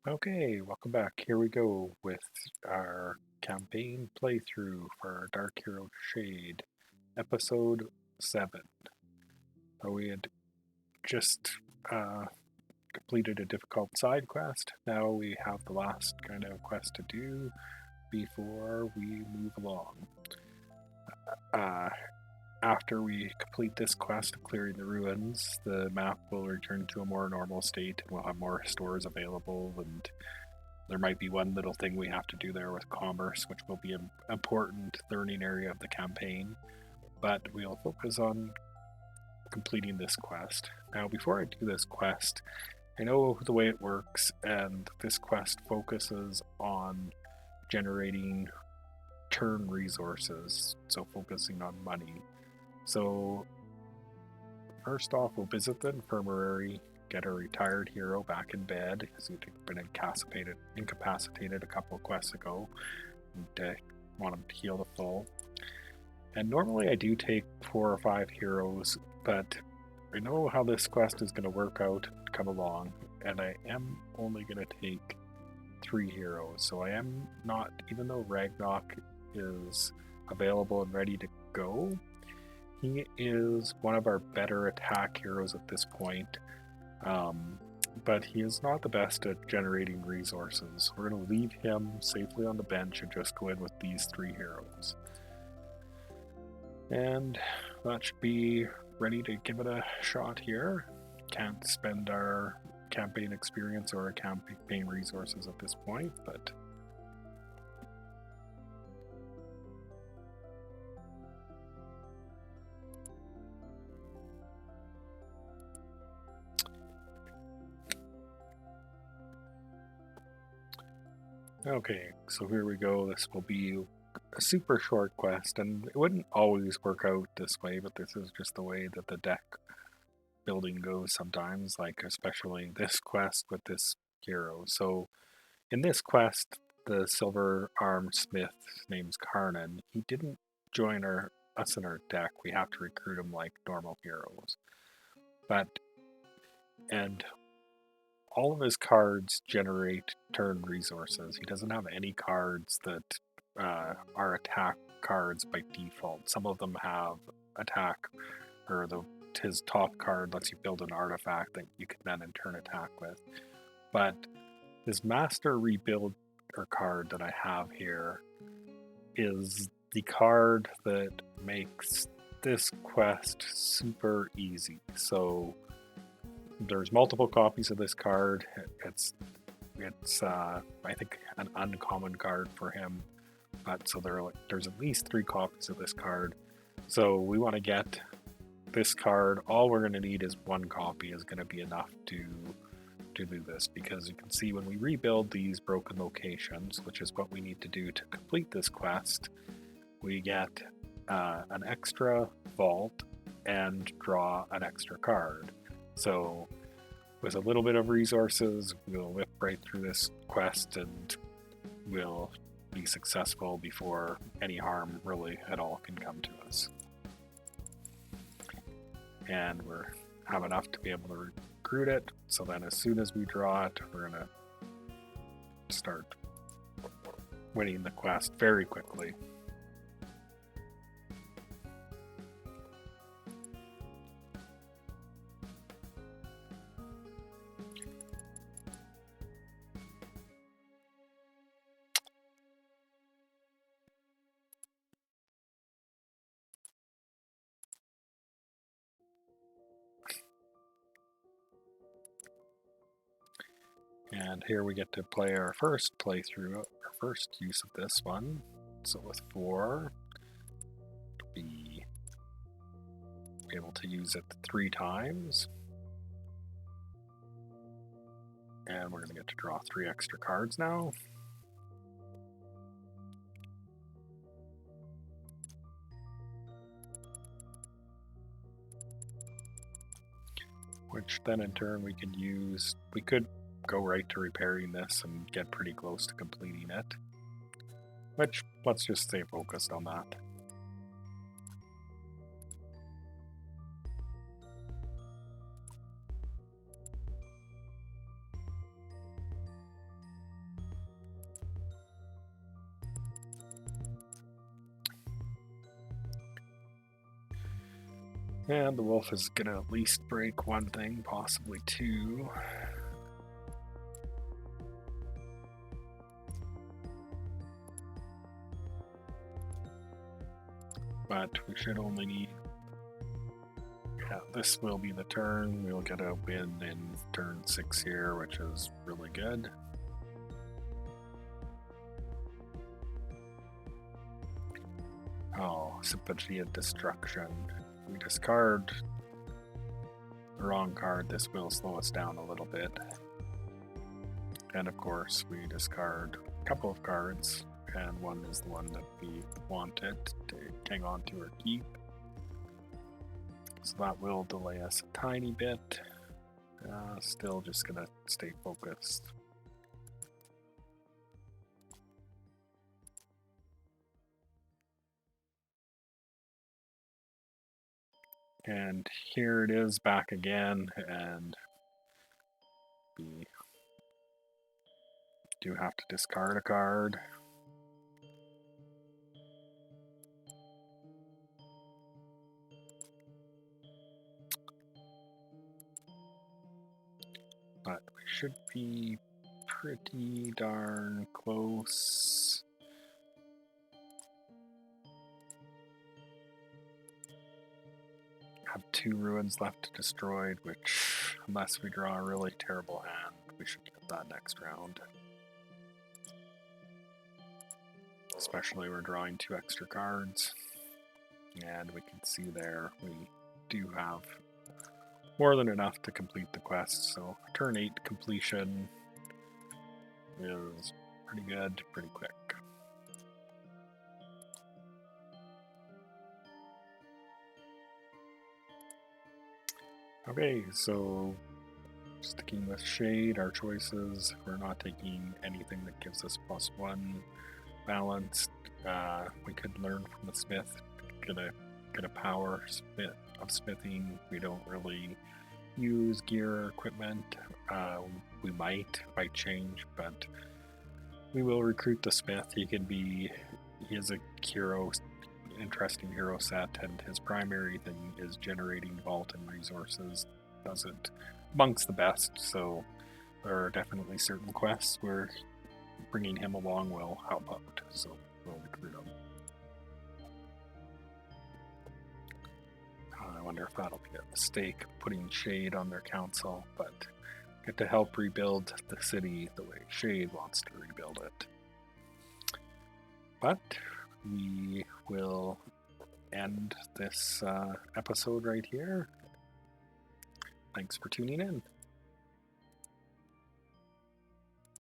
Okay, welcome back. Here we go with our campaign playthrough for Dark Hero Shade, episode 7. So we had just completed a difficult side quest. Now we have the last kind of quest to do before we move along. Uh, After we complete this quest of clearing the ruins, the map will return to a more normal state and we'll have more stores available, and there might be one little thing we have to do there with commerce, which will be an important learning area of the campaign, but we'll focus on completing this quest. Now, before I do this quest, I know the way it works, and this quest focuses on generating turn resources, so focusing on money. So, first off, we'll visit the infirmary, get a retired hero back in bed, because he'd been incapacitated a couple of quests ago, and want him to heal to full. And normally I do take 4 or 5 heroes, but I know how this quest is going to work out and come along, and I am only going to take 3 heroes. So I am not, even though Ragnarok is available and ready to go, he is one of our better attack heroes at this point, but he is not the best at generating resources. We're going to leave him safely on the bench and just go in with these 3 heroes. And that should be ready to give it a shot here. Can't spend our campaign experience or our campaign resources at this point, but okay, so here we go. This will be a super short quest, and it wouldn't always work out this way, but this is just the way that the deck building goes sometimes, like especially this quest with this hero. So in this quest, the silver armed smith, his name's Karnan, he didn't join us in our deck. We have to recruit him like normal heroes. And all of his cards generate turn resources. He doesn't have any cards that are attack cards by default. Some of them have attack, or his top card lets you build an artifact that you can then in turn attack with. But his master rebuilder card that I have here is the card that makes this quest super easy. So there's multiple copies of this card. It's I think an uncommon card for him, but so there's at least 3 copies of this card. So we want to get this card. All we're going to need is 1 copy is going to be enough to do this, because you can see when we rebuild these broken locations, which is what we need to do to complete this quest, we get an extra vault and draw an extra card. So with a little bit of resources, we'll whip right through this quest and we'll be successful before any harm really at all can come to us. And we're have enough to be able to recruit it, so then as soon as we draw it, we're going to start winning the quest very quickly. And here we get to play our first playthrough, our first use of this one. So with 4, be able to use it 3 times. And we're going to get to draw 3 extra cards now. Which then in turn we could go right to repairing this and get pretty close to completing it. Which, let's just stay focused on that. And the wolf is gonna at least break one thing, possibly two. But we should only need... Yeah, this will be the turn. We'll get a win in turn 6 here, which is really good. Oh, Sympathy of Destruction. We discard the wrong card. This will slow us down a little bit. And of course, we discard a couple of cards, and one is the one that we wanted to hang on to or keep. So that will delay us a tiny bit. Still just gonna stay focused. And here it is back again, and we do have to discard a card. But we should be pretty darn close. Have 2 ruins left destroyed, which, unless we draw a really terrible hand, we should get that next round. Especially we're drawing 2 extra cards. And we can see there we do have more than enough to complete the quest. So turn 8 completion is pretty good, pretty quick. Okay, so sticking with Shade, our choices, we're not taking anything that gives us +1 balanced. We could learn from the Smith, get a power of smithing. We don't really use gear or equipment. We might change, but we will recruit the Smith. He is a hero, interesting hero set, and his primary thing is generating vault and resources. Does it amongst the best, so there are definitely certain quests where bringing him along will help out, so we'll recruit him. I wonder if that'll be a mistake, putting Shade on their council, but get to help rebuild the city the way Shade wants to rebuild it. But we will end this episode right here. Thanks for tuning in.